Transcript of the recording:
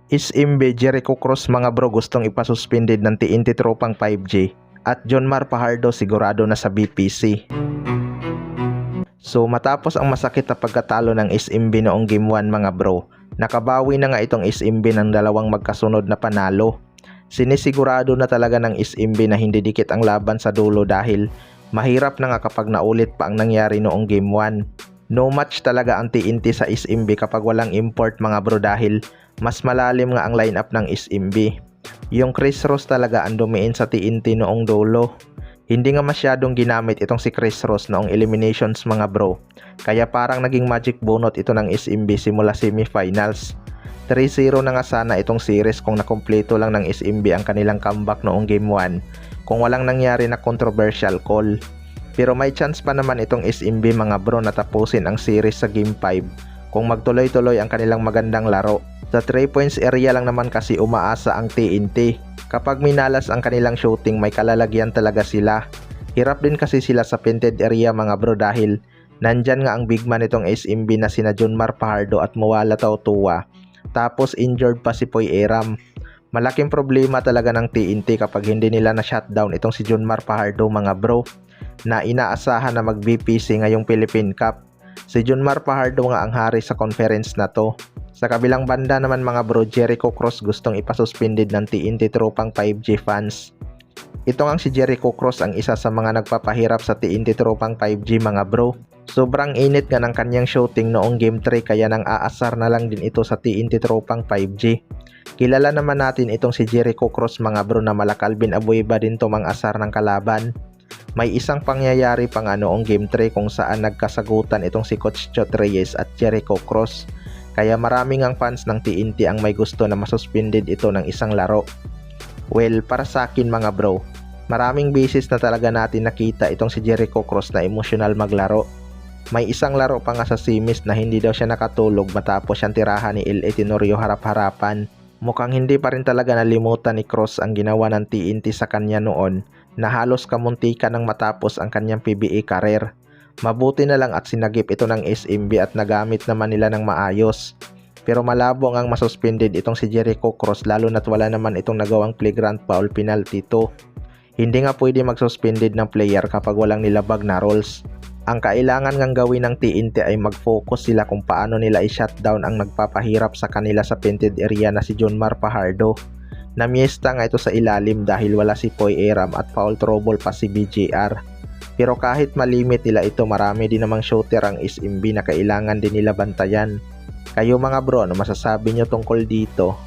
SMB Jericho Cross mga bro gustong ipasuspended ng TNT tropang 5G at Jonmar Fajardo sigurado na sa BPC. So matapos ang masakit na pagkatalo ng SMB noong Game 1 mga bro, nakabawi na nga itong SMB ng dalawang magkasunod na panalo. Sinisigurado na talaga ng SMB na hindi dikit ang laban sa dulo dahil mahirap na nga kapag naulit pa ang nangyari noong Game 1. No match talaga ang TNT sa SMB kapag walang import mga bro dahil mas malalim nga ang lineup ng SMB. Yung Chris Ross talaga ang dumiin sa TNT noong dulo. Hindi nga masyadong ginamit itong si Chris Ross noong eliminations mga bro. Kaya parang naging magic bunot ito ng SMB simula semifinals. 3-0 na nga sana itong series kung nakumpleto lang ng SMB ang kanilang comeback noong Game 1 kung walang nangyari na controversial call. Pero may chance pa naman itong SMB mga bro na tapusin ang series sa Game 5 kung magtuloy-tuloy ang kanilang magandang laro. Sa 3 points area lang naman kasi umaasa ang TNT. Kapag minalas ang kanilang shooting may kalalagyan talaga sila. Hirap din kasi sila sa painted area mga bro dahil nandyan nga ang big man itong SMB na sina Jonmar Fajardo at Muwala Tautua. Tapos injured pa si Poy Eram. Malaking problema talaga ng TNT kapag hindi nila na shutdown itong si Jonmar Fajardo mga bro, na inaasahan na mag-BPC ngayong Philippine Cup. Si Jonmar Fajardo nga ang hari sa conference na to. Sa kabilang banda naman mga bro, Jericho Cross gustong ipasuspended ng TNT tropang 5G fans. Ito nga si Jericho Cross ang isa sa mga nagpapahirap sa TNT tropang 5G mga bro. Sobrang init nga ng kanyang shooting noong Game 3 kaya nang aasar na lang din ito sa TNT tropang 5G. Kilala naman natin itong si Jericho Cross mga bro na malakalbin abuiba din to mang-asar ng kalaban. May isang pangyayari pa nga noong Game 3 kung saan nagkasagutan itong si Coach Chot Reyes at Jericho Cross. Kaya maraming ang fans ng TNT ang may gusto na masuspended ito ng isang laro. Well, para sa akin mga bro, maraming beses na talaga natin nakita itong si Jericho Cross na emotional maglaro. May isang laro pa nga sa semis na hindi daw siya nakatulog matapos siyang tirahan ni L.A. Tenorio harap-harapan. Mukhang hindi pa rin talaga nalimutan ni Cross ang ginawa ng TNT sa kanya noon na halos kamuntikan ng matapos ang kanyang PBA career. Mabuti na lang at sinagip ito ng SMB at nagamit naman nila ng maayos. Pero malabo ang masuspended itong si Jericho Cross lalo na't wala naman itong nagawang flagrant foul penalty to. Hindi nga pwede magsuspended ng player kapag walang nilabag na rules. Ang kailangan ngang gawin ng TNT ay mag-focus sila kung paano nila i-shutdown ang nagpapahirap sa kanila sa painted area na si Jonmar Fajardo. Namiesta nga ito sa ilalim dahil wala si Poy Eram at foul trouble pa si BJR. Pero kahit malimit nila ito, marami din namang shooter ang SMB na kailangan din nila bantayan. Kayo mga bro, ano masasabi nyo tungkol dito?